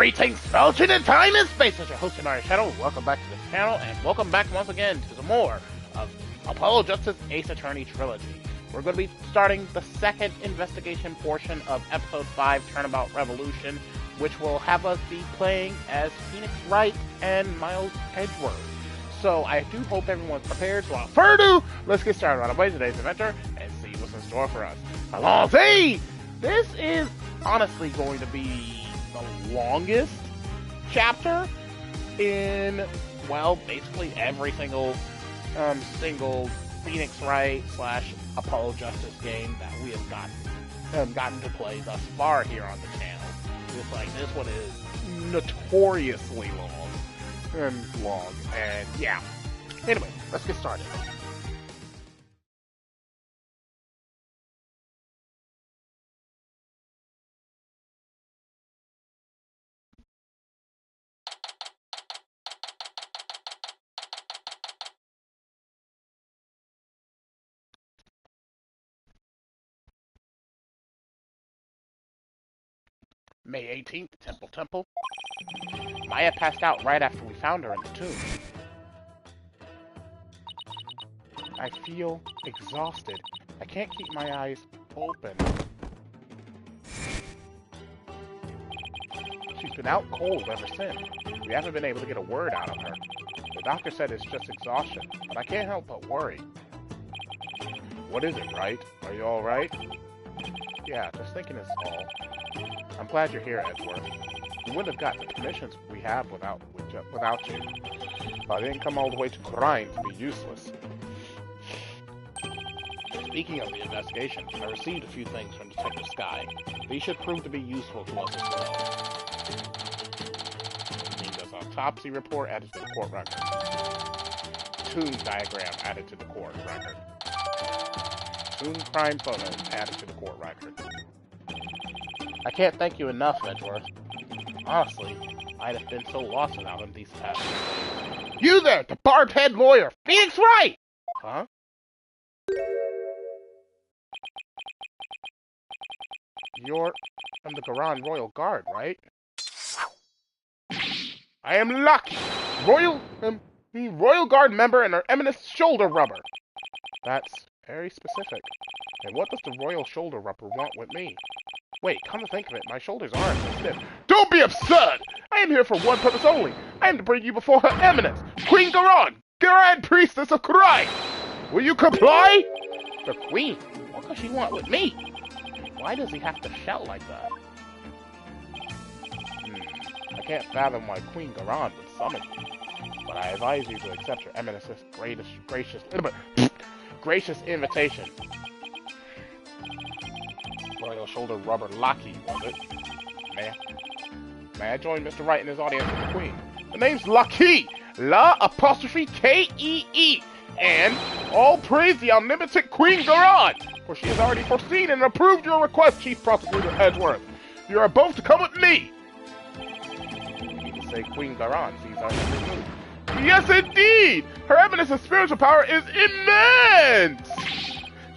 Greetings, Belgian in time and space. It's your host, TheAmariaShadow. Welcome back to this channel, and welcome back once again to some more of Apollo Justice Ace Attorney Trilogy. We're going to be starting the second investigation portion of Episode 5, Turnabout Revolution, which will have us be playing as Phoenix Wright and Miles Edgeworth. So I do hope everyone's prepared. So without further ado, let's get started on our way today's adventure and see what's in store for us. Allons-y! This is honestly going to be the longest chapter in, well, basically every single Phoenix Wright / Apollo Justice game that we have gotten to play thus far here on the channel. It's like this one is notoriously long, and yeah. Anyway, let's get started. May 18th, Temple. Maya passed out right after we found her in the tomb. I feel exhausted. I can't keep my eyes open. She's been out cold ever since. We haven't been able to get a word out of her. The doctor said it's just exhaustion, but I can't help but worry. What is it, Wright? Are you alright? Yeah, just thinking it's all. I'm glad you're here, Edgeworth. We wouldn't have gotten the commissions we have without you. I didn't come all the way to Crime to be useless. Speaking of the investigation, I received a few things from Detective Sky. These should prove to be useful to us as well. There's an autopsy report added to the court record. Tomb diagram added to the court record. Tomb crime photos added to the court record. I can't thank you enough, Edgeworth. Honestly, I'd have been so lost without him these past few days. You there, the barbed-head lawyer, Phoenix Wright! Huh? You're from the Garan Royal Guard, right? I am Lucky, Royal Guard member and her eminent shoulder rubber. That's very specific. And what does the Royal Shoulder Rubber want with me? Wait, come to think of it, my shoulders aren't so stiff. Don't be absurd! I am here for one purpose only. I am to bring you before Her Eminence, Queen Garan, Grand Priestess of Christ. Will you comply? The Queen? What does she want with me? Why does he have to shout like that? I can't fathom why Queen Garan would summon you. But I advise you to accept Her Eminence's gracious invitation. Royal Shoulder Rubber Lucky, was it? May I join Mr. Wright in his audience with the Queen? The name's Lucky! La''K-E-E! And all praise the omnipotent Queen Garan! For she has already foreseen and approved your request, Chief Prosecutor Edgeworth. You are both to come with me! You need to say Queen Garan sees our every move. Yes, indeed! Her Eminence's spiritual power is immense!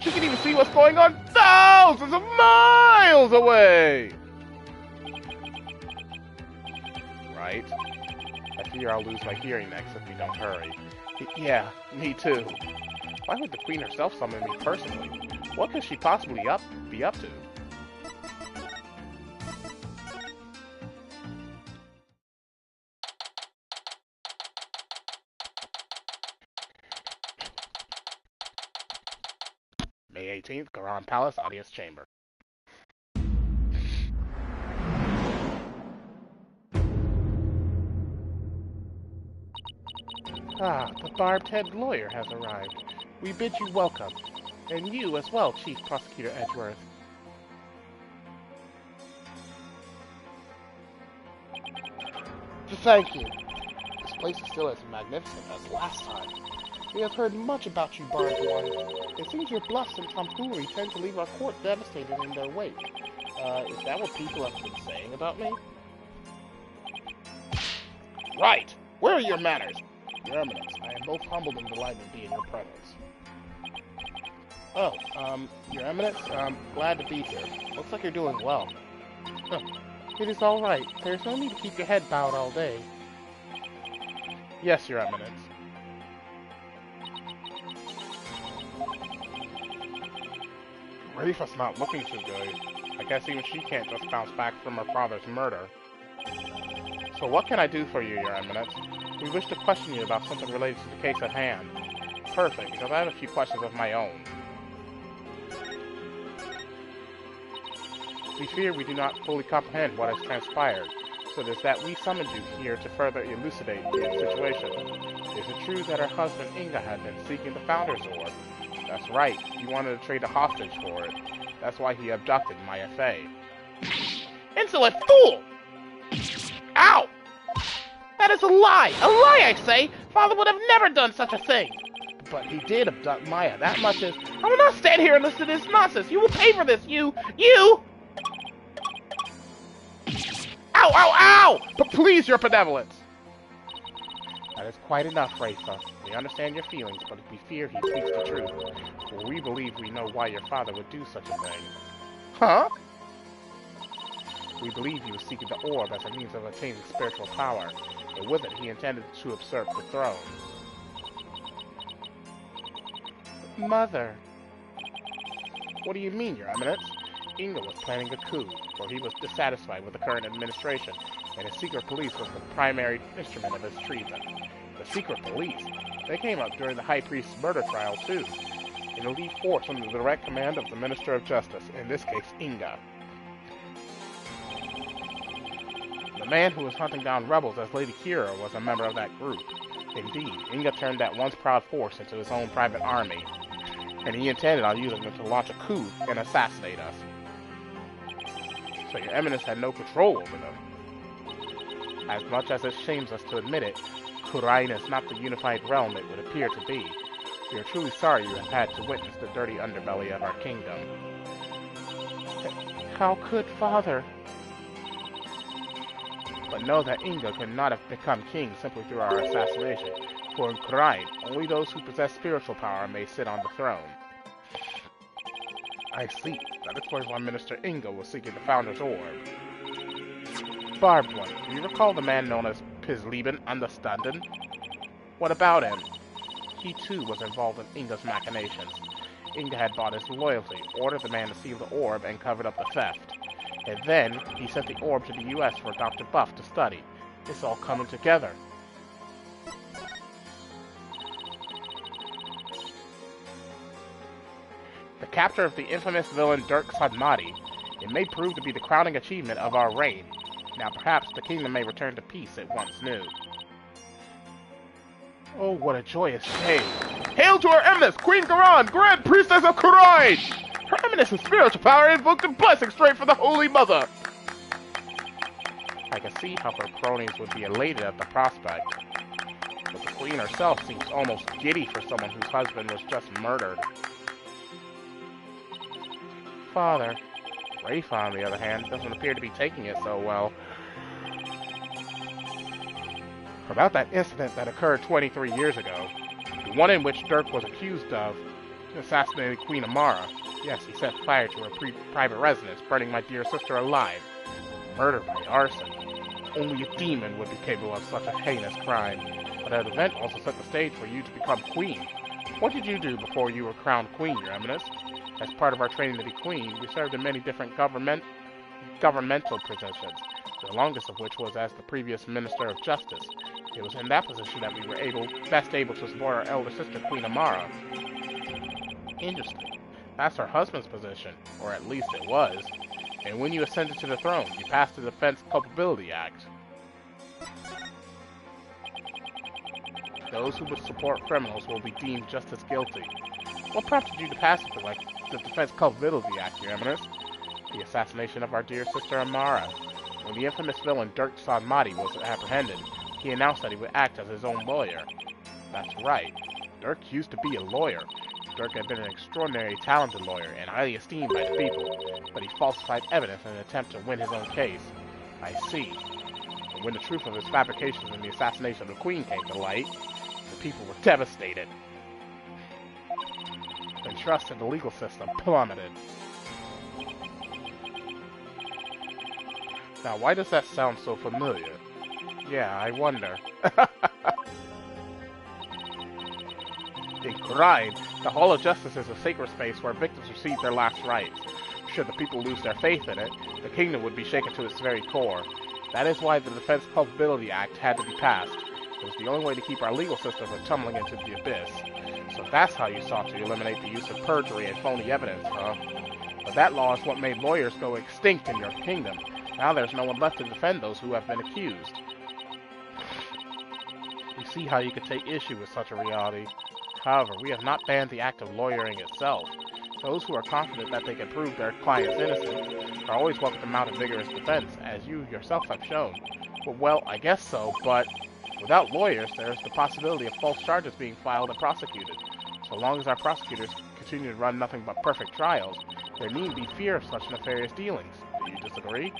She can even see what's going on thousands of miles away! Right? I fear I'll lose my hearing next if we don't hurry. Yeah, me too. Why would the Queen herself summon me personally? What could she possibly be up to? May 18th, Garan Palace Audience Chamber. Ah, the barbed-head lawyer has arrived. We bid you welcome. And you as well, Chief Prosecutor Edgeworth. Thank you. This place is still as magnificent as last time. We have heard much about you, Barbed One. It seems your bluffs and tomfoolery tend to leave our court devastated in their wake. Is that what people have been saying about me? Right! Where are your manners? Your Eminence, I am both humbled and delighted to be in your presence. Oh, Your Eminence, I'm glad to be here. Looks like you're doing well. Huh. It is all right. There is no need to keep your head bowed all day. Yes, Your Eminence. Rafa's not looking too good. I guess even she can't just bounce back from her father's murder. So what can I do for you, Your Eminence? We wish to question you about something related to the case at hand. Perfect, because I have a few questions of my own. We fear we do not fully comprehend what has transpired, so it is that we summoned you here to further elucidate the situation. Is it true that her husband Inga had been seeking the Founder's Orb? That's right, he wanted to trade a hostage for it. That's why he abducted Maya Fey. Insolent fool! Ow! That is a lie! A lie, I say! Father would have never done such a thing! But he did abduct Maya, that much is... I will not stand here and listen to this nonsense! You will pay for this, you! Ow, ow, ow! But please, your benevolence! That is quite enough, Rafa. We understand your feelings, but we fear he speaks the truth. For we believe we know why your father would do such a thing. Huh? We believe he was seeking the orb as a means of attaining spiritual power, and with it he intended to usurp the throne. Mother. What do you mean, Your Eminence? Inga was planning a coup, for he was dissatisfied with the current administration, and his secret police was the primary instrument of his treason. The secret police? They came up during the High Priest's murder trial, too. An elite force under the direct command of the Minister of Justice, in this case, Inga. The man who was hunting down rebels as Lady Kira was a member of that group. Indeed, Inga turned that once proud force into his own private army, and he intended on using them to launch a coup and assassinate us. So your Eminence had no control over them. As much as it shames us to admit it, Kurain is not the unified realm it would appear to be. We are truly sorry you have had to witness the dirty underbelly of our kingdom. How could Father? But know that Inga could not have become king simply through our assassination, for in Kurain, only those who possess spiritual power may sit on the throne. I see. That explains why Minister Inga was seeking the Founder's Orb. Barbed one, do you recall the man known as Pizlieben Understanden? What about him? He too was involved in Inga's machinations. Inga had bought his loyalty, ordered the man to steal the orb, and covered up the theft. And then, he sent the orb to the US for Dr. Buff to study. It's all coming together. The capture of the infamous villain Dirk Sadmati, it may prove to be the crowning achievement of our reign. Now perhaps the kingdom may return to peace it once knew. Oh, what a joyous day! Hail to Her Eminence, Queen Garan, Grand Priestess of Kurain! Her Eminence's spiritual power invoked a blessing straight from the Holy Mother! I can see how her cronies would be elated at the prospect. But the Queen herself seems almost giddy for someone whose husband was just murdered. Father. Rafa, on the other hand, doesn't appear to be taking it so well. About that incident that occurred 23 years ago, the one in which Dirk was accused of assassinating Queen Amara. Yes, he set fire to her private residence, burning my dear sister alive. Murder by arson. Only a demon would be capable of such a heinous crime. But that event also set the stage for you to become queen. What did you do before you were crowned queen, Your Eminence? As part of our training to be queen, we served in many different governmental positions, the longest of which was as the previous Minister of Justice. It was in that position that we were best able to support our elder sister, Queen Amara. Interesting. That's her husband's position, or at least it was. And when you ascended to the throne, you passed the Defense Culpability Act. Those who would support criminals will be deemed just as guilty. What prompted you to pass something like the Defense Culpability Act, Your Eminence? The assassination of our dear sister Amara. When the infamous villain Dirk Sadmati was apprehended, he announced that he would act as his own lawyer. That's right. Dirk used to be a lawyer. Dirk had been an extraordinarily talented lawyer and highly esteemed by the people, but he falsified evidence in an attempt to win his own case. I see. And when the truth of his fabrications in the assassination of the Queen came to light, the people were devastated. And trust in the legal system plummeted. Now, why does that sound so familiar? Yeah, I wonder. In Kurine, the Hall of Justice is a sacred space where victims receive their last rites. Should the people lose their faith in it, the kingdom would be shaken to its very core. That is why the Defense Culpability Act had to be passed. It was the only way to keep our legal system from tumbling into the abyss. So that's how you sought to eliminate the use of perjury and phony evidence, huh? But that law is what made lawyers go extinct in your kingdom. Now there's no one left to defend those who have been accused. We see how you could take issue with such a reality. However, we have not banned the act of lawyering itself. Those who are confident that they can prove their client's innocence are always welcome to mount a vigorous defense, as you yourself have shown. Well, I guess so, but without lawyers, there is the possibility of false charges being filed and prosecuted. So long as our prosecutors continue to run nothing but perfect trials, there needn't be fear of such nefarious dealings. Do you disagree?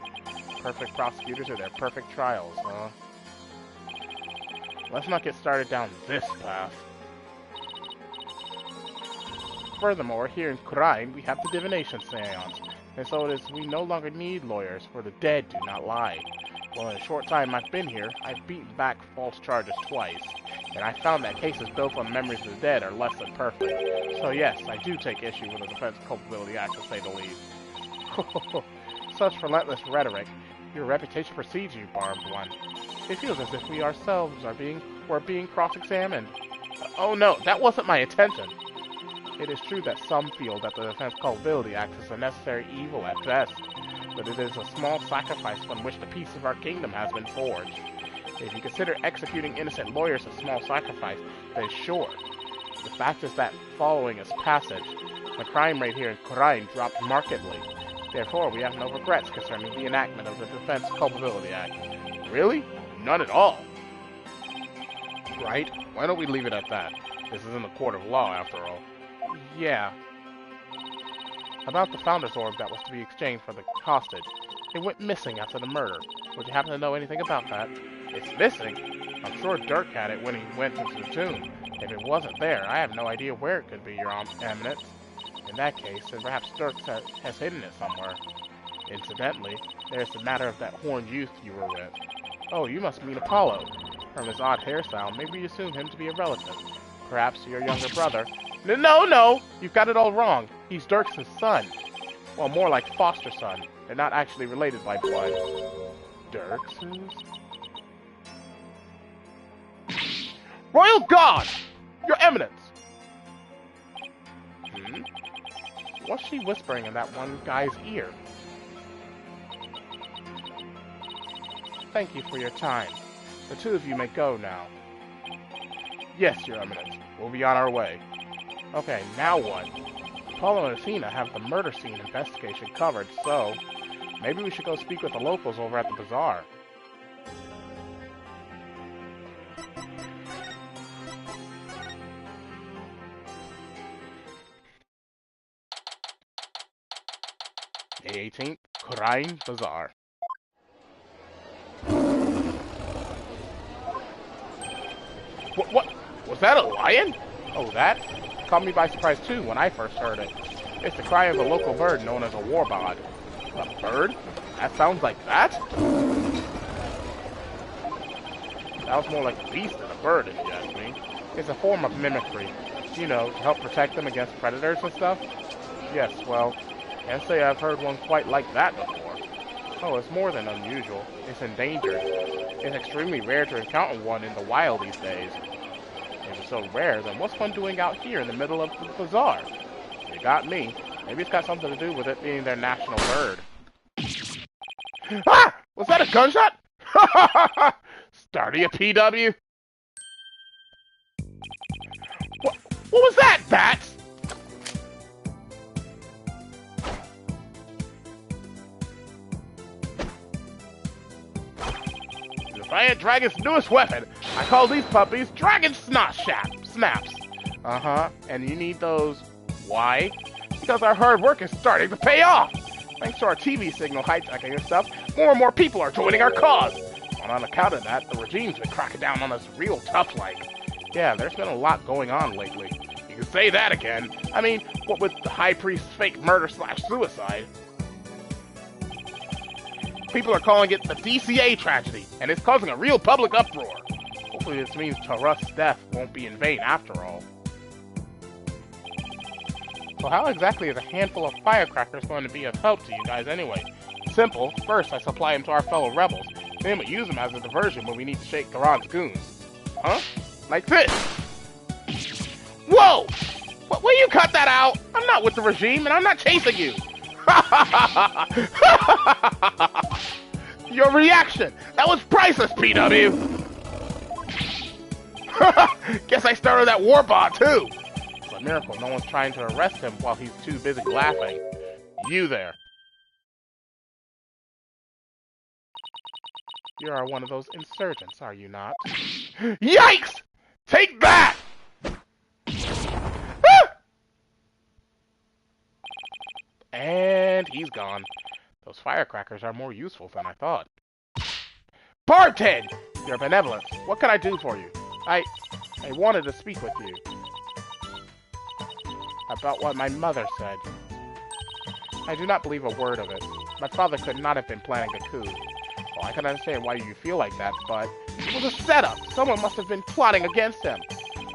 Perfect prosecutors and their perfect trials, huh? Let's not get started down this path. Furthermore, here in Kurine, we have the divination seance, and so it is we no longer need lawyers, for the dead do not lie. Well, in a short time I've been here, I've beaten back false charges twice, and I found that cases built on memories of the dead are less than perfect. So yes, I do take issue with the Defense Culpability Act, to say the least. Such relentless rhetoric. Your reputation precedes you, barbed one. It feels as if we ourselves were being cross-examined. Oh no, that wasn't my intention. It is true that some feel that the Defense Culpability Act is a necessary evil at best, but it is a small sacrifice from which the peace of our kingdom has been forged. If you consider executing innocent lawyers a small sacrifice, then sure. The fact is that following its passage, the crime rate here in Kurine dropped markedly. Therefore, we have no regrets concerning the enactment of the Defense Culpability Act. Really? None at all. Right? Why don't we leave it at that? This isn't a court of law, after all. Yeah. About the Founder's Orb that was to be exchanged for the hostage. It went missing after the murder. Would you happen to know anything about that? It's missing? I'm sure Dirk had it when he went into the tomb. If it wasn't there, I have no idea where it could be, Your Eminence. In that case, then perhaps Dirk has hidden it somewhere. Incidentally, there's the matter of that horned youth you were with. Oh, you must mean Apollo. From his odd hairstyle, maybe you assume him to be a relative. Perhaps your younger brother. No! You've got it all wrong. He's Dirk's son. Well, more like foster son. They're not actually related by blood. Dirk's? Royal God! Your Eminence! What's she whispering in that one guy's ear? Thank you for your time. The two of you may go now. Yes, Your Eminence. We'll be on our way. Okay, now what? Apollo and Athena have the murder scene investigation covered, so maybe we should go speak with the locals over at the bazaar. May 18th, Kurine Bazaar. What? Was that a lion? Oh, that? Caught me by surprise too when I first heard it. It's the cry of a local bird known as a warbod. A bird? That sounds like that? Sounds more like a beast than a bird, if you ask me. It's a form of mimicry. You know, to help protect them against predators and stuff? Yes, well, can't say I've heard one quite like that before. Oh, it's more than unusual. It's endangered. It's extremely rare to encounter one in the wild these days. If it's so rare, then what's one doing out here in the middle of the bazaar? You got me. Maybe it's got something to do with it being their national bird. Ah! Was that a gunshot? Starty a PW? What was that, Bats? Defiant Dragon's newest weapon. I call these puppies Dragon Snaps. Uh-huh. And you need those. Why? Because our hard work is starting to pay off. Thanks to our TV signal hijacking and stuff, more and more people are joining our cause. And on account of that, the regime's been cracking down on us real tough-like. Yeah, there's been a lot going on lately. You can say that again. I mean, what with the High Priest's fake murder/suicide. People are calling it the DCA tragedy, and it's causing a real public uproar. Hopefully this means Tarust's death won't be in vain after all. So how exactly is a handful of firecrackers going to be of help to you guys anyway? Simple. First, I supply them to our fellow rebels. Then we use them as a diversion when we need to shake Garon's goons. Huh? Like this. Whoa! Will you cut that out? I'm not with the regime, and I'm not chasing you. Your reaction! That was priceless, PW! Guess I started that war bot, too! It's a miracle no one's trying to arrest him while he's too busy laughing. You there. You are one of those insurgents, are you not? Yikes! Take that! And he's gone. Those firecrackers are more useful than I thought. Barthead! Your benevolence. What can I do for you? I wanted to speak with you. About what my mother said. I do not believe a word of it. My father could not have been planning a coup. Well, I can understand why you feel like that, but it was a setup. Someone must have been plotting against him.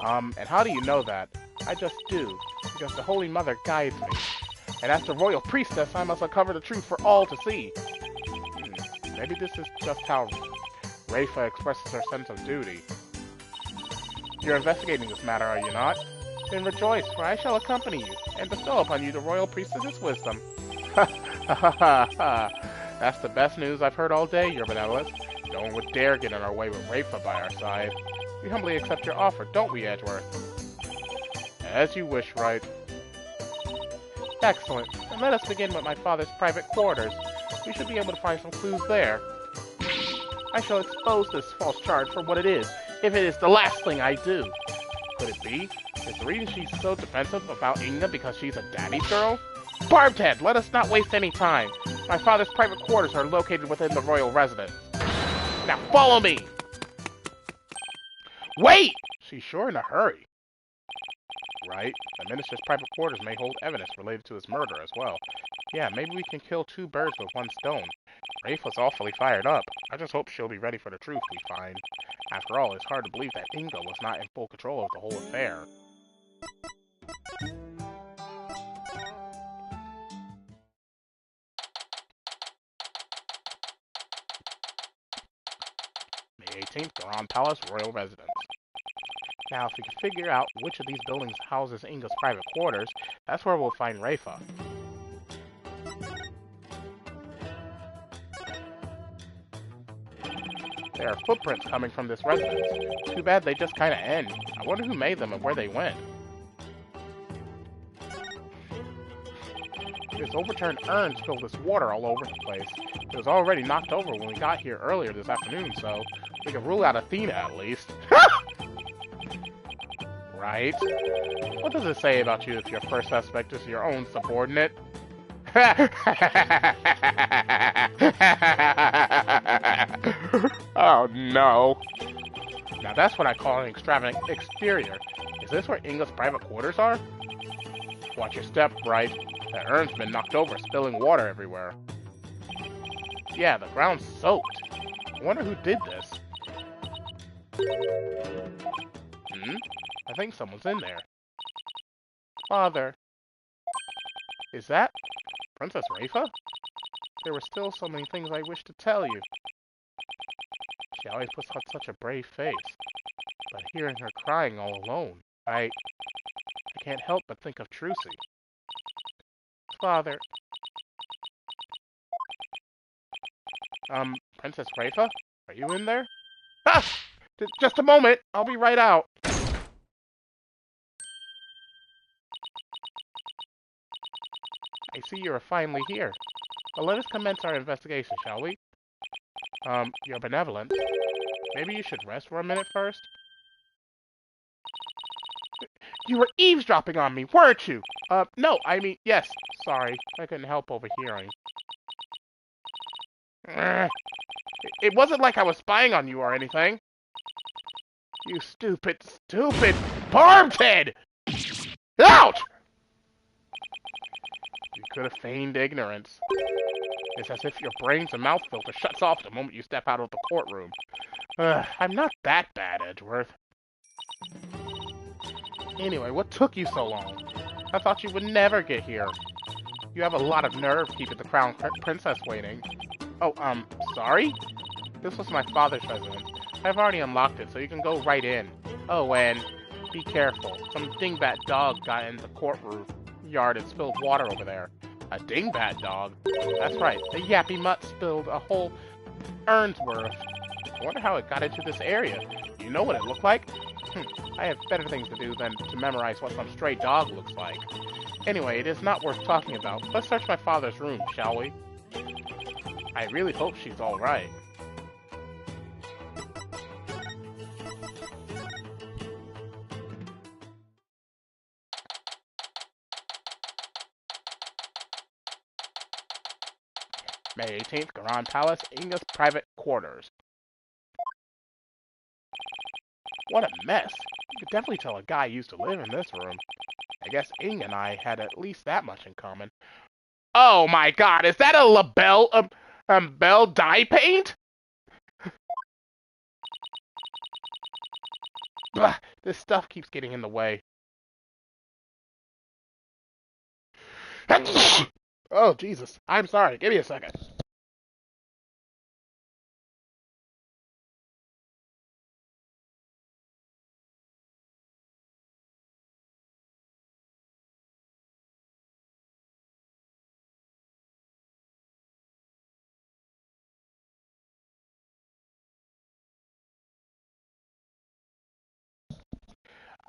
And how do you know that? I just do, because the Holy Mother guides me. And as the royal priestess, I must uncover the truth for all to see. Maybe this is just how Rayfa expresses her sense of duty. You're investigating this matter, are you not? Then rejoice, for I shall accompany you, and bestow upon you the royal priestess's wisdom. Ha ha ha ha! That's the best news I've heard all day, Your Benevolence. No one would dare get in our way with Rayfa by our side. We humbly accept your offer, don't we, Edgeworth? As you wish, right? Excellent. Then let us begin with my father's private quarters. We should be able to find some clues there. I shall expose this false charge for what it is, if it is the last thing I do. Could it be? Is the reason she's so defensive about Inga because she's a daddy's girl? Barbed Head, let us not waste any time. My father's private quarters are located within the royal residence. Now follow me! Wait! She's sure in a hurry. Right? The minister's private quarters may hold evidence related to his murder as well. Yeah, maybe we can kill two birds with one stone. Rafe was awfully fired up. I just hope she'll be ready for the truth we find. After all, it's hard to believe that Inga was not in full control of the whole affair. May 18th, Garon Palace, Royal Residence. Now, if we can figure out which of these buildings houses Inga's private quarters, that's where we'll find Rayfa. There are footprints coming from this residence. Too bad they just kinda end. I wonder who made them and where they went. This overturned urn spilled this water all over the place. It was already knocked over when we got here earlier this afternoon, so we can rule out Athena at least. Right? What does it say about you if your first suspect is your own subordinate? Oh no. Now that's what I call an extravagant exterior. Is this where Inga's private quarters are? Watch your step, Bright. That urn's been knocked over, spilling water everywhere. Yeah, the ground's soaked. I wonder who did this. I think someone's in there. Father. Is that Princess Rayfa? There were still so many things I wish to tell you. She always puts on such a brave face. But hearing her crying all alone, I can't help but think of Trucy. Father. Princess Rayfa? Are you in there? Ah! Just a moment! I'll be right out. I see you are finally here. Well, let us commence our investigation, shall we? Your benevolence. Maybe you should rest for a minute first? You were eavesdropping on me, weren't you? No, I mean, yes. Sorry, I couldn't help overhearing. It wasn't like I was spying on you or anything. You stupid barbed head! Ouch! You could have feigned ignorance. It's as if your brains and mouth filter shuts off the moment you step out of the courtroom. I'm not that bad, Edgeworth. Anyway, what took you so long? I thought you would never get here. You have a lot of nerve keeping the crown princess waiting. Oh, sorry? This was my father's residence. I've already unlocked it, so you can go right in. Oh, and be careful. Some dingbat dog got in the courtroom yard and spilled water over there. A dingbat dog? That's right. The yappy mutt spilled a whole urn's worth. I wonder how it got into this area. Do you know what it looked like? I have better things to do than to memorize what some stray dog looks like. Anyway, it is not worth talking about. Let's search my father's room, shall we? I really hope she's alright. May 18th, Garan Palace, Inga's private quarters. What a mess. You could definitely tell a guy used to live in this room. I guess Inga and I had at least that much in common. Oh my god, is that a label, Bell dye paint? Blah, this stuff keeps getting in the way. Oh, Jesus. I'm sorry. Give me a second.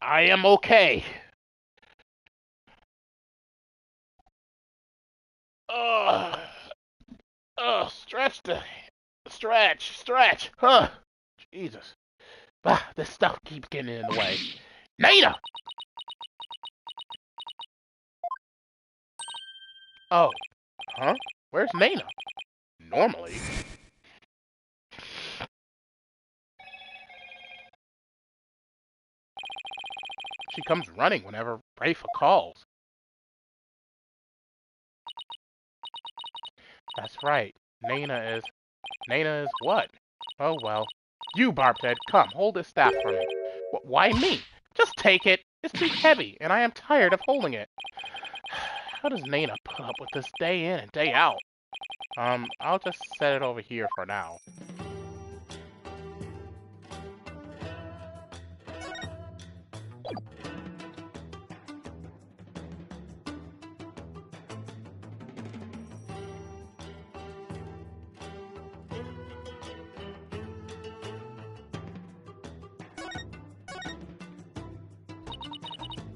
I am okay. Stretch. Huh. Jesus. This stuff keeps getting in the way. Nana! Oh. Huh? Where's Nana? Normally. She comes running whenever Rafa calls. That's right. Nana is what? Oh well. You, Barbted, come, hold this staff for me. Why me? Just take it. It's too heavy, and I am tired of holding it. How does Nana put up with this day in and day out? I'll just set it over here for now.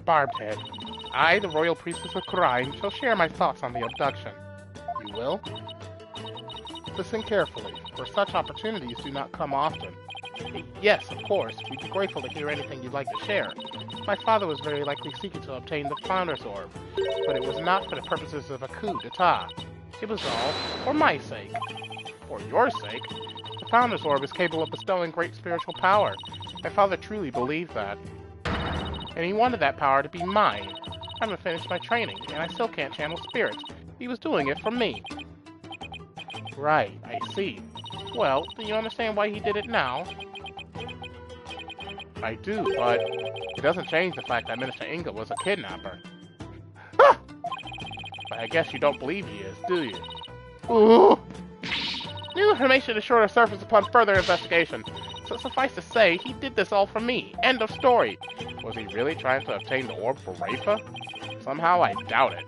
Barbed Head. I, the Royal Priestess of Crime, shall share my thoughts on the abduction. You will? Listen carefully, for such opportunities do not come often. Yes, of course, we'd be grateful to hear anything you'd like to share. My father was very likely seeking to obtain the Founder's Orb, but it was not for the purposes of a coup d'etat. It was all for my sake. For your sake? The Founder's Orb is capable of bestowing great spiritual power. My father truly believed that. And he wanted that power to be mine. I haven't finished my training, and I still can't channel spirits. He was doing it for me. Right, I see. Well, do you understand why he did it now? I do, but it doesn't change the fact that Minister Inga was a kidnapper. Ah! But I guess you don't believe he is, do you? Ooh! New information is sure to surface upon further investigation. So suffice to say, he did this all for me. End of story. Was he really trying to obtain the orb for Rafa? Somehow I doubt it.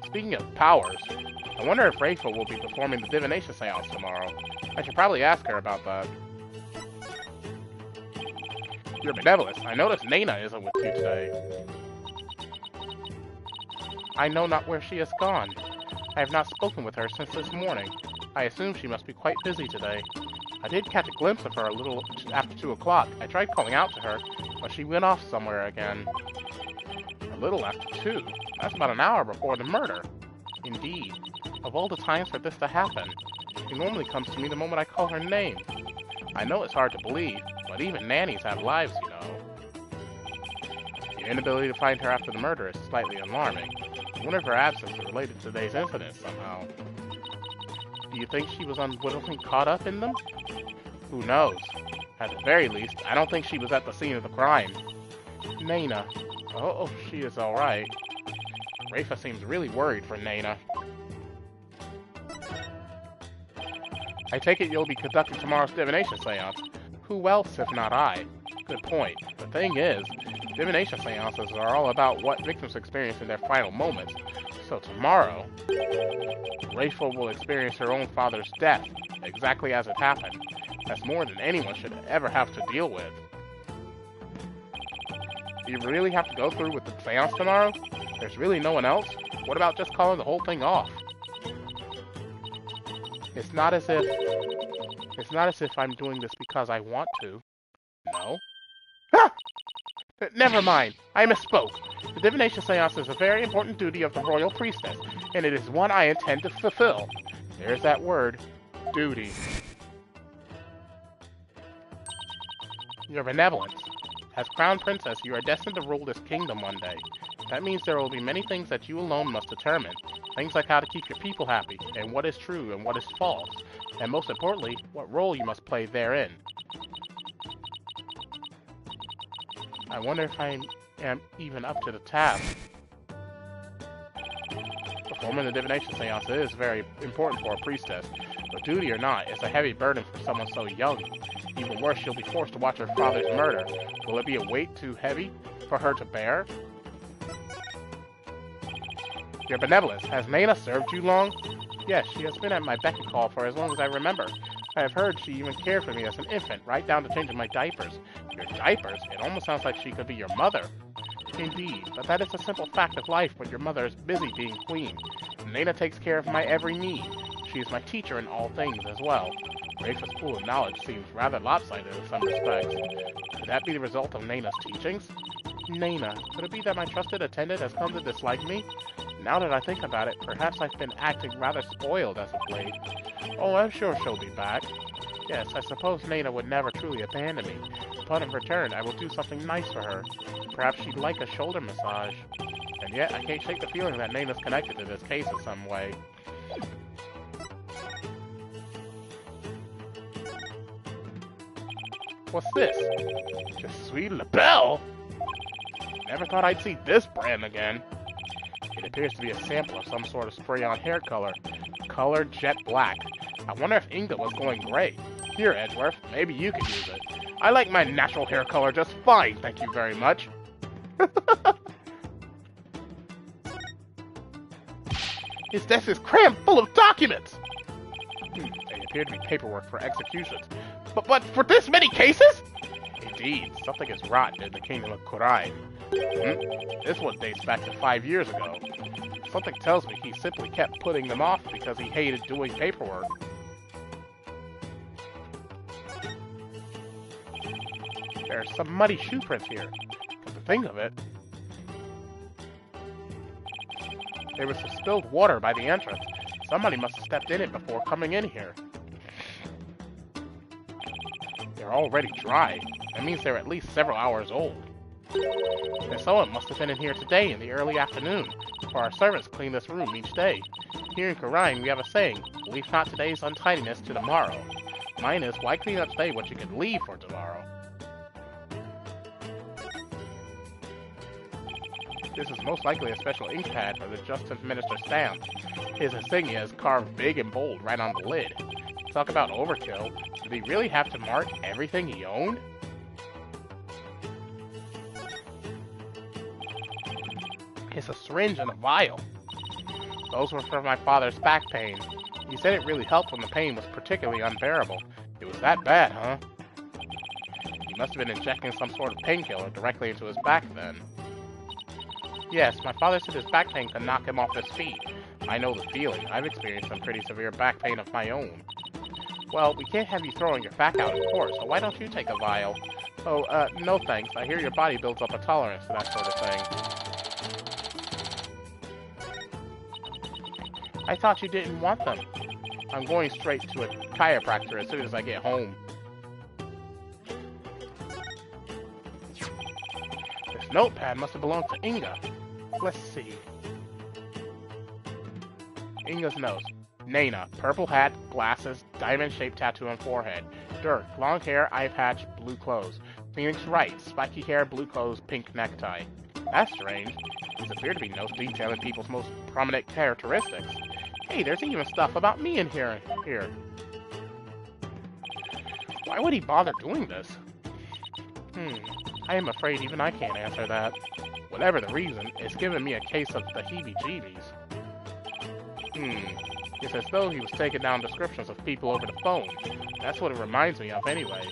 Speaking of powers, I wonder if Rafa will be performing the divination seance tomorrow. I should probably ask her about that. Your benevolence, I noticed Nana isn't with you today. I know not where she has gone. I have not spoken with her since this morning. I assume she must be quite busy today. I did catch a glimpse of her a little after 2 o'clock. I tried calling out to her, but she went off somewhere again. A little after 2? That's about an hour before the murder. Indeed. Of all the times for this to happen, she normally comes to me the moment I call her name. I know it's hard to believe, but even nannies have lives, you know. Your inability to find her after the murder is slightly alarming. I wonder if her absence is related to today's incident somehow. Do you think she was unwittingly caught up in them? Who knows? At the very least, I don't think she was at the scene of the crime. Nana. Oh, she is alright. Rafa seems really worried for Nana. I take it you'll be conducting tomorrow's divination seance. Who else if not I? Good point. The thing is, divination seances are all about what victims experience in their final moments. So tomorrow, Rafa will experience her own father's death, exactly as it happened. That's more than anyone should ever have to deal with. Do you really have to go through with the seance tomorrow? There's really no one else? What about just calling the whole thing off? It's not as if I'm doing this because I want to. No? Ah! Never mind. I misspoke. The divination seance is a very important duty of the royal priestess, and it is one I intend to fulfill. There's that word. Duty. Your benevolence. As crown princess, you are destined to rule this kingdom one day. That means there will be many things that you alone must determine. Things like how to keep your people happy, and what is true and what is false, and most importantly, what role you must play therein. I wonder if I am even up to the task. Performing the divination seance is very important for a priestess, but duty or not, it's a heavy burden for someone so young. Even worse, she'll be forced to watch her father's murder. Will it be a weight too heavy for her to bear? Your benevolence, has Nana served you long? Yes, she has been at my beck and call for as long as I remember. I have heard she even cared for me as an infant, right down to changing my diapers. Your diapers? It almost sounds like she could be your mother. Indeed, but that is a simple fact of life when your mother is busy being queen. Nana takes care of my every need. She is my teacher in all things as well. Rafa's pool of knowledge seems rather lopsided in some respects. Could that be the result of Nana's teachings? Nana, could it be that my trusted attendant has come to dislike me? Now that I think about it, perhaps I've been acting rather spoiled as of late. Oh, I'm sure she'll be back. Yes, I suppose Nana would never truly abandon me. Upon return, I will do something nice for her. Perhaps she'd like a shoulder massage. And yet, I can't shake the feeling that Nana's connected to this case in some way. What's this? Just sweet lapel? Never thought I'd see this brand again. It appears to be a sample of some sort of spray-on hair color. Colored jet black. I wonder if Inga was going gray. Here, Edgeworth, maybe you could use it. I like my natural hair color just fine, thank you very much. His desk is crammed full of documents! They appear to be paperwork for executions. But for this many cases? Indeed, something is rotten in the kingdom of Kurai. This one dates back to 5 years ago. Something tells me he simply kept putting them off because he hated doing paperwork. There's some muddy shoe prints here. Come to think of it, there was some spilled water by the entrance. Somebody must have stepped in it before coming in here. They're already dry. That means they're at least several hours old. And someone must have been in here today in the early afternoon, for our servants clean this room each day. Here in Karain, we have a saying, leave not today's untidiness to tomorrow. Mine is, why clean up today what you could leave for tomorrow? This is most likely a special ink pad for the Justice Minister's stamp. His insignia is carved big and bold right on the lid. Talk about overkill. Did he really have to mark everything he owned? It's a syringe and a vial. Those were for my father's back pain. He said it really helped when the pain was particularly unbearable. It was that bad, huh? He must have been injecting some sort of painkiller directly into his back then. Yes, my father said his back pain could knock him off his feet. I know the feeling. I've experienced some pretty severe back pain of my own. Well, we can't have you throwing your back out, of course, so why don't you take a vial? Oh, no thanks. I hear your body builds up a tolerance to that sort of thing. I thought you didn't want them. I'm going straight to a chiropractor as soon as I get home. This notepad must have belonged to Inga. Let's see. Inga's notes. Naina, purple hat, glasses, diamond-shaped tattoo on forehead. Dirk, long hair, eye patch, blue clothes. Phoenix Wright, spiky hair, blue clothes, pink necktie. That's strange. These appear to be notes detailing people's most prominent characteristics. Hey, there's even stuff about me in here. Why would he bother doing this? I am afraid even I can't answer that. Whatever the reason, it's given me a case of the heebie-jeebies. It's as though he was taking down descriptions of people over the phone. That's what it reminds me of anyway.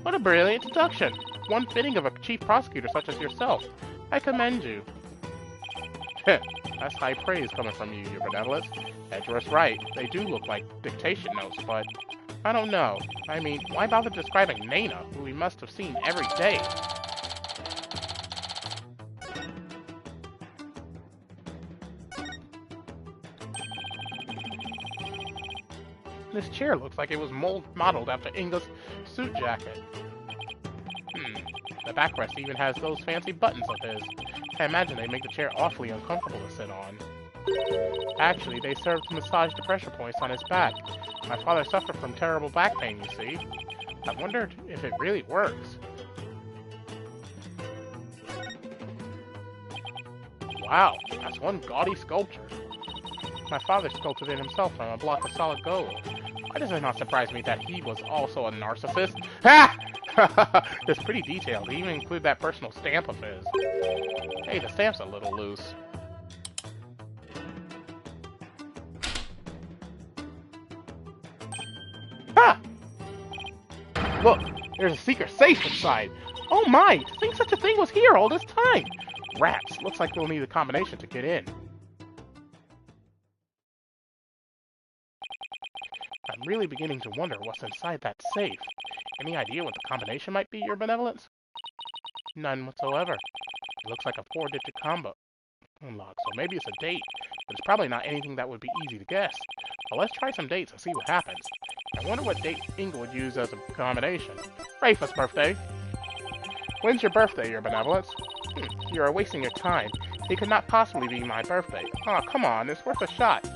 What a brilliant deduction! One fitting of a chief prosecutor such as yourself. I commend you. That's high praise coming from you, Your Benevolence. Edgeworth's right. They do look like dictation notes, but I don't know. I mean, why bother describing Naina, who we must have seen every day? This chair looks like it was modeled after Inga's suit jacket. The backrest even has those fancy buttons of his. I imagine they make the chair awfully uncomfortable to sit on. Actually, they serve to massage the pressure points on his back. My father suffered from terrible back pain, you see. I wondered if it really works. Wow, that's one gaudy sculpture. My father sculpted it himself from a block of solid gold. Why does it not surprise me that he was also a narcissist? Ha! It's pretty detailed. He even included that personal stamp of his. Hey, the stamp's a little loose. Ha! Look, there's a secret safe inside. Oh my, to think such a thing was here all this time. Rats, looks like we'll need a combination to get in. I'm really beginning to wonder what's inside that safe. Any idea what the combination might be, Your Benevolence? None whatsoever. It looks like a 4-digit combo unlock, so maybe it's a date, but it's probably not anything that would be easy to guess. Well, let's try some dates and see what happens. I wonder what date Inga would use as a combination. Rafa's birthday. When's your birthday, Your Benevolence? You are wasting your time. It could not possibly be my birthday. Aw, come on, it's worth a shot.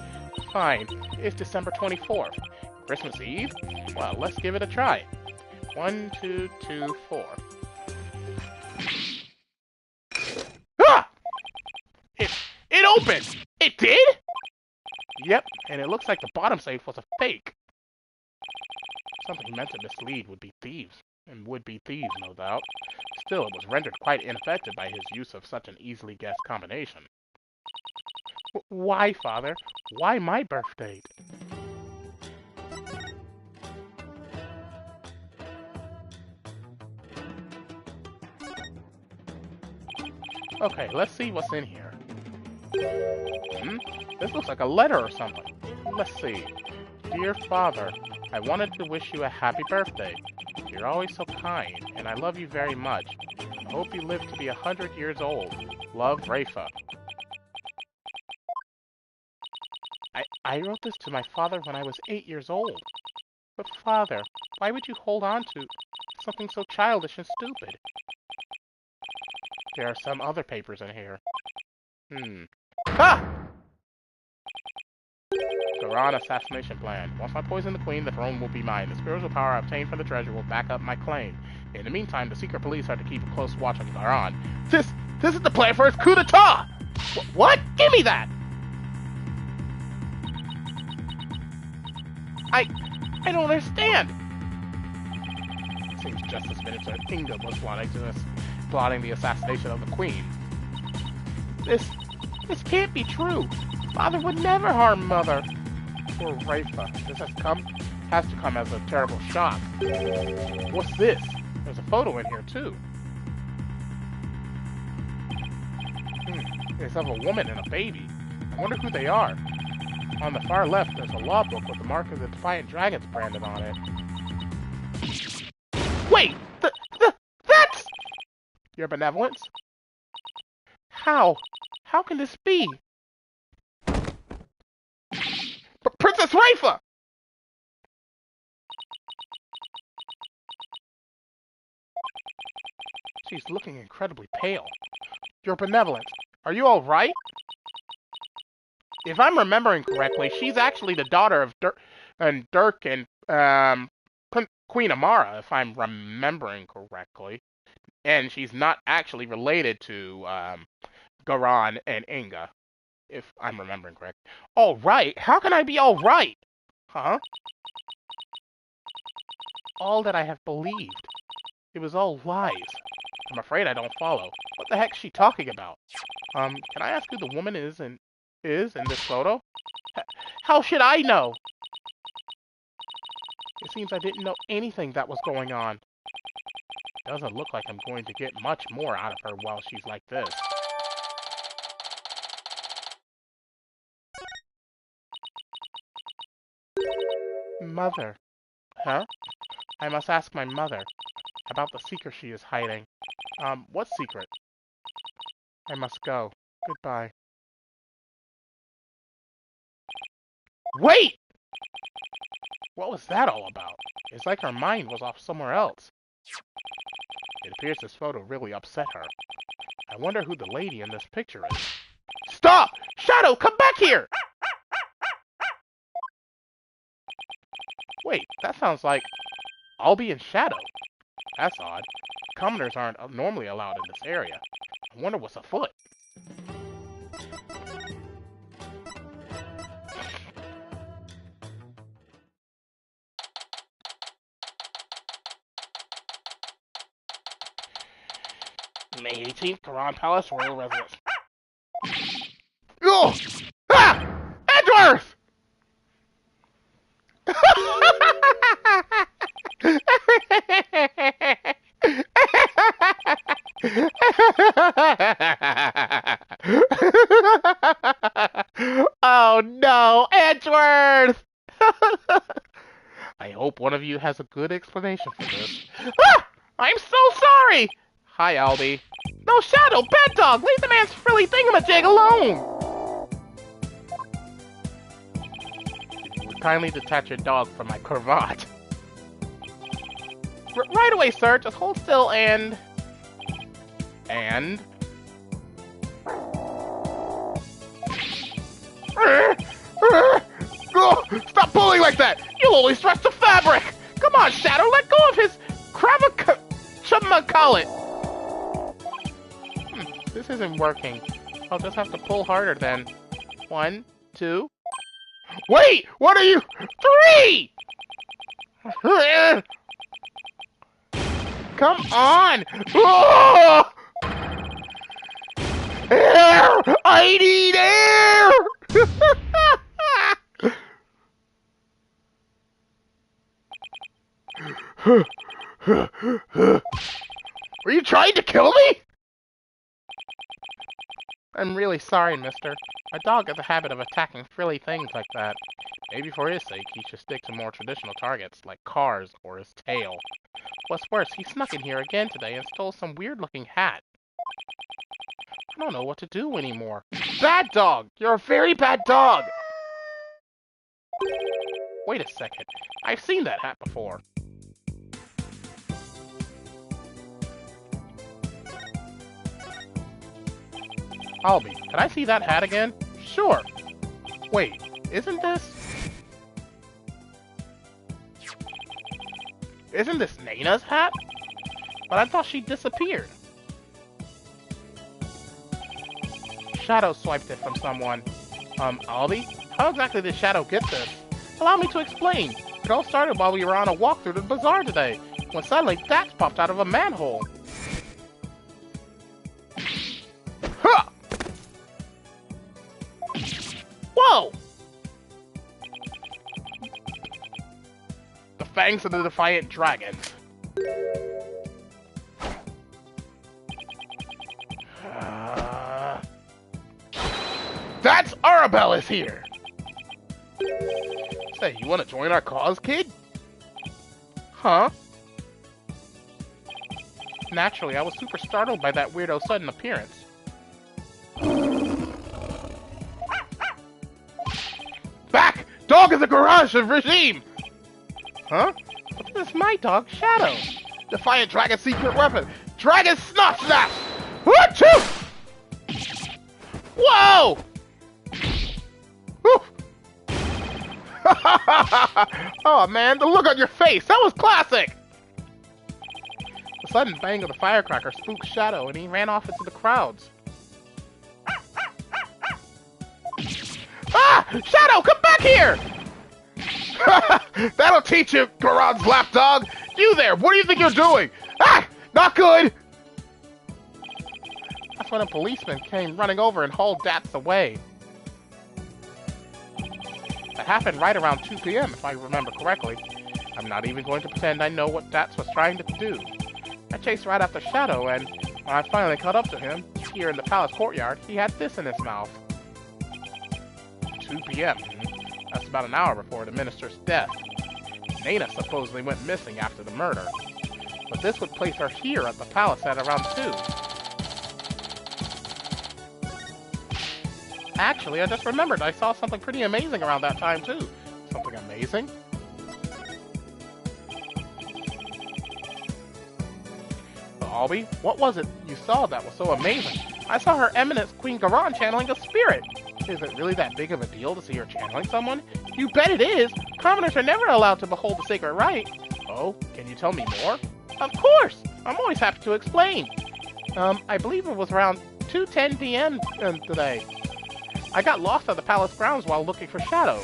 Fine, it's December 24th. Christmas Eve? Well, let's give it a try. 1, 2, 2, 4. Ah! It opened! It did? Yep, and it looks like the bottom safe was a fake. Something meant to mislead would-be thieves. And would-be thieves, no doubt. Still, it was rendered quite ineffective by his use of such an easily guessed combination. Why, Father? Why my birth date? Okay, let's see what's in here. This looks like a letter or something. Let's see. Dear Father, I wanted to wish you a happy birthday. You're always so kind, and I love you very much. I hope you live to be 100 years old. Love, Rafa. I wrote this to my father when I was 8 years old. But Father, why would you hold on to something so childish and stupid? There are some other papers in here. Ha! Quran assassination plan. Once I poison the queen, the throne will be mine. The spiritual power I obtained from the treasure will back up my claim. In the meantime, the secret police are to keep a close watch on Garan. This is the plan for his coup d'etat! What? Give me that! I don't understand. Seems just as sinister as Inga was plotting the assassination of the queen. This can't be true. Father would never harm Mother. Poor Rafa. This has to come as a terrible shock. What's this? There's a photo in here too. It's of a woman and a baby. I wonder who they are. On the far left, there's a law book with the mark of the Defiant Dragons branded on it. Wait! That's... Your Benevolence? How? How can this be? Princess Rafa! She's looking incredibly pale. Your Benevolence, are you all right? if I'm remembering correctly, she's actually the daughter of Dirk and Queen Amara, if I'm remembering correctly. And she's not actually related to Garan and Inga, if I'm remembering correct. All right? How can I be all right? Huh? All that I have believed. It was all lies. I'm afraid I don't follow. What the heck is she talking about? Can I ask who the woman is in this photo? How should I know? It seems I didn't know anything that was going on. Doesn't look like I'm going to get much more out of her while she's like this. Mother. Huh? I must ask my mother about the secret she is hiding. What secret? I must go. Goodbye. Wait! What was that all about? It's like her mind was off somewhere else. It appears this photo really upset her. I wonder who the lady in this picture is. Stop! Shadow, come back here! Wait, that sounds like I'll be in Shadow. That's odd. Commoners aren't normally allowed in this area. I wonder what's afoot. May 18th, Karan Palace, Royal Residence. Oh! Ah! Edgeworth! Oh no, Edgeworth! I hope one of you has a good explanation for this. Ah! I'm so sorry! Hi, Albie. No, Shadow, bad dog! Leave the man's frilly thingamajig alone! If you would kindly detach your dog from my cravat. Right away, sir. Just hold still and... Oh, stop pulling like that! You'll only stretch the fabric! Come on, Shadow, let go of his cravacullet! This isn't working. I'll just have to pull harder then. 1, 2... Wait! What are you... 3! Come on! Oh! Air! I need air! Were you trying to kill me? I'm really sorry, mister. My dog has a habit of attacking frilly things like that. Maybe for his sake, he should stick to more traditional targets, like cars or his tail. What's worse, he snuck in here again today and stole some weird-looking hat. I don't know what to do anymore. Bad dog! You're a very bad dog! Wait a second. I've seen that hat before. Albie, can I see that hat again? Sure. Wait, isn't this Naina's hat? But I thought she disappeared. Shadow swiped it from someone. Albie? How exactly did Shadow get this? Allow me to explain. It all started while we were on a walk through the bazaar today, when suddenly Dax popped out of a manhole. Huh! Whoa! The fangs of the defiant dragon. That's Arabelle is here! Say, you want to join our cause, kid? Huh? Naturally, I was super startled by that weirdo's sudden appearance. Back! Dog of the garage of regime! Huh? But this is my dog, Shadow. Defiant dragon secret weapon. Dragon snuff snap! Whoa! Whew. Oh man, the look on your face! That was classic! The sudden bang of the firecracker spooked Shadow, and he ran off into the crowds. Ah! Shadow, come back here! That'll teach you, Goron's lapdog! You there, what do you think you're doing? Ah! Not good! That's when a policeman came running over and hauled Dats away. That happened right around 2 p.m., if I remember correctly. I'm not even going to pretend I know what Dats was trying to do. I chased right after Shadow, and when I finally caught up to him, here in the palace courtyard, he had this in his mouth. 2 p.m. That's about an hour before the minister's death. Nana supposedly went missing after the murder. But this would place her here at the palace at around 2. Actually, I just remembered I saw something pretty amazing around that time, too. Something amazing? Albie, what was it you saw that was so amazing? I saw Her Eminence Queen Goron channeling a spirit. Is it really that big of a deal to see her channeling someone? You bet it is! Commoners are never allowed to behold the sacred rite. Oh, can you tell me more? Of course! I'm always happy to explain. I believe it was around 2:10 p.m. Today. I got lost at the palace grounds while looking for Shadow.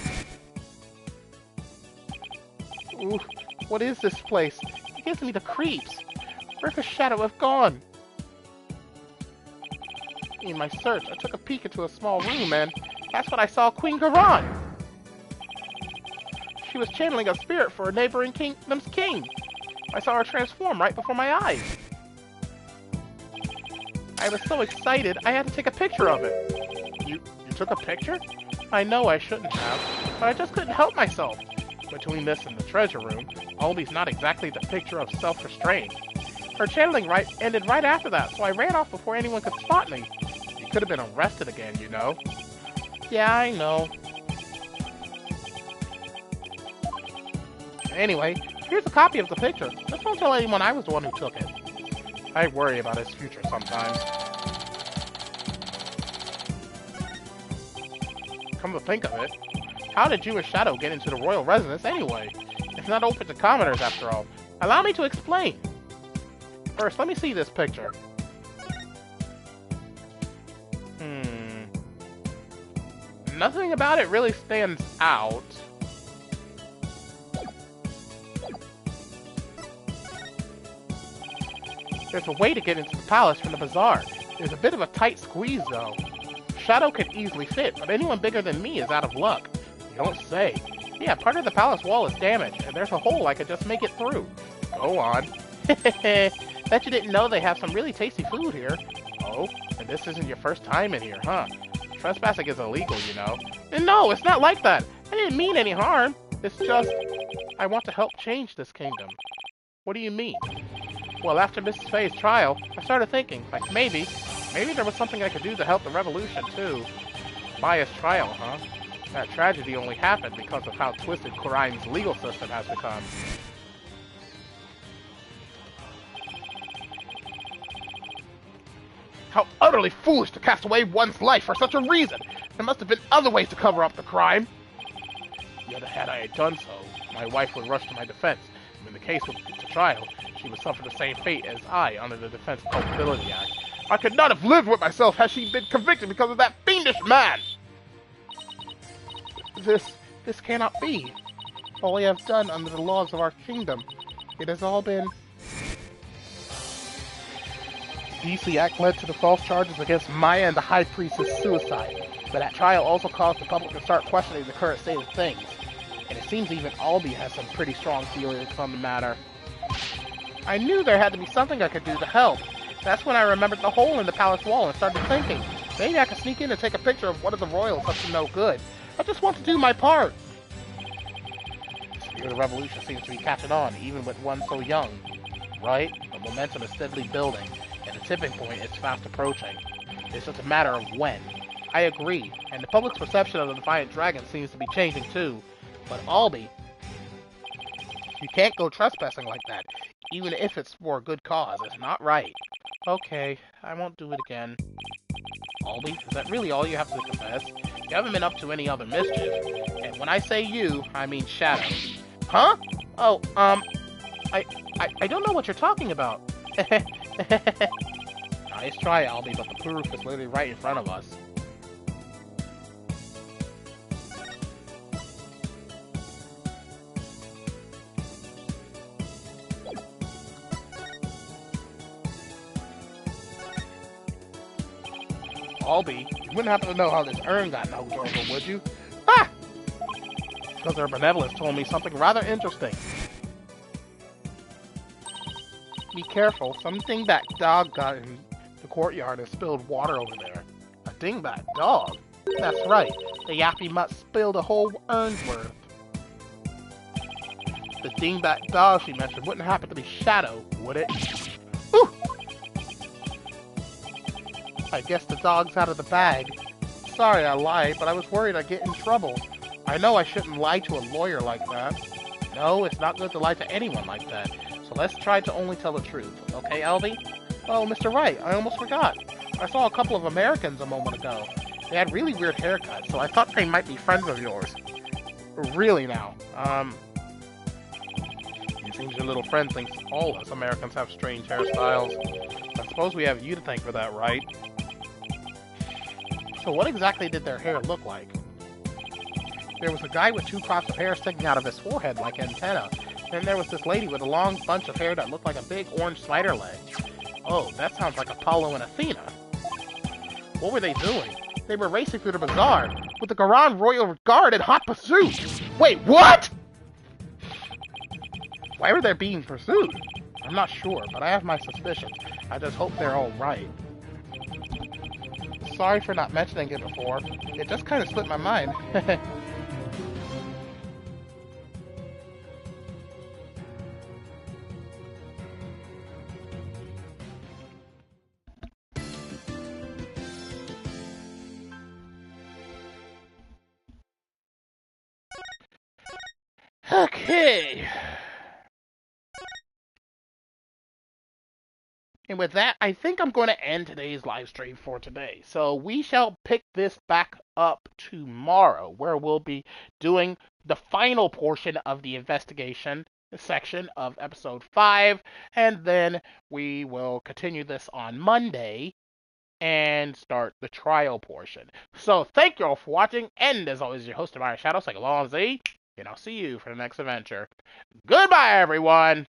Ooh, what is this place? It gives me the creeps. Where could Shadow have gone? In my search, I took a peek into a small room, and that's when I saw Queen Goron. She was channeling a spirit for a neighboring kingdom's king. I saw her transform right before my eyes. I was so excited, I had to take a picture of it. You took a picture? I know I shouldn't have, but I just couldn't help myself. Between this and the treasure room, Albie's not exactly the picture of self-restraint. Her channeling ended right after that, so I ran off before anyone could spot me. You could have been arrested again, you know. Yeah, I know. Anyway, here's a copy of the picture. Just don't tell anyone I was the one who took it. I worry about his future sometimes. Come to think of it, how did you and Shadow get into the royal residence anyway? It's not open to commoners after all. Allow me to explain. First, let me see this picture. Nothing about it really stands out. There's a way to get into the palace from the bazaar. There's a bit of a tight squeeze, though. Shadow could easily fit, but anyone bigger than me is out of luck. You don't say. Yeah, part of the palace wall is damaged, and there's a hole I could just make it through. Go on. Bet you didn't know they have some really tasty food here. Oh, and this isn't your first time in here, huh? Trespassing is illegal, you know. And no, it's not like that. I didn't mean any harm. It's just, I want to help change this kingdom. What do you mean? Well, after Mrs. Faye's trial, I started thinking, like maybe there was something I could do to help the revolution, too. Maya's trial, huh? That tragedy only happened because of how twisted Khura'in's legal system has become. How utterly foolish to cast away one's life for such a reason! There must have been other ways to cover up the crime! Yet had I done so, my wife would rush to my defense, and when the case would get to trial, she would suffer the same fate as I under the Defense Culpability Act. I could not have lived with myself had she been convicted because of that fiendish man! This cannot be. All we have done under the laws of our kingdom, it has all been... The DC Act led to the false charges against Maya and the High Priestess' suicide, but that trial also caused the public to start questioning the current state of things. And it seems even Albie has some pretty strong feelings on the matter. I knew there had to be something I could do to help. That's when I remembered the hole in the palace wall and started thinking, maybe I could sneak in and take a picture of one of the royals up to no good. I just want to do my part. The spirit of revolution seems to be catching on, even with one so young. Right? The momentum is steadily building. At the tipping point, it's fast approaching. It's just a matter of when. I agree, and the public's perception of the Defiant Dragon seems to be changing too. But Albie, you can't go trespassing like that, even if it's for a good cause. It's not right. Okay, I won't do it again. Albie, is that really all you have to confess? You haven't been up to any other mischief. And when I say you, I mean Shadow. Huh? Oh, I don't know what you're talking about. Nice try, Albie, but the proof is literally right in front of us. Albie, you wouldn't happen to know how this urn got knocked over, would you? Ah! Because her benevolence told me something rather interesting. Be careful, some dingbat dog got in the courtyard and spilled water over there. A dingbat dog? That's right, the yappy mutt spilled a whole urn's worth. The dingbat dog she mentioned wouldn't happen to be Shadow, would it? Ooh! I guess the dog's out of the bag. Sorry I lied, but I was worried I'd get in trouble. I know I shouldn't lie to a lawyer like that. No, it's not good to lie to anyone like that. So let's try to only tell the truth, okay, Albie? Oh, Mr. Wright, I almost forgot. I saw a couple of Americans a moment ago. They had really weird haircuts, so I thought they might be friends of yours. Really now, it seems your little friend thinks all us Americans have strange hairstyles. I suppose we have you to thank for that, right? So what exactly did their hair look like? There was a guy with two crops of hair sticking out of his forehead like antenna. Then there was this lady with a long bunch of hair that looked like a big orange spider leg. Oh, that sounds like Apollo and Athena. What were they doing? They were racing through the bazaar with the Grand Royal Guard in hot pursuit. Wait, what? Why were they being pursued? I'm not sure, but I have my suspicions. I just hope they're all right. Sorry for not mentioning it before. It just kind of slipped my mind. Okay. And with that, I think I'm going to end today's live stream for today. So we shall pick this back up tomorrow, where we'll be doing the final portion of the investigation section of episode 5, and then we will continue this on Monday and start the trial portion. So thank you all for watching, and as always, your host, TheAmariaShadow, saying along Z, and I'll see you for the next adventure. Goodbye, everyone!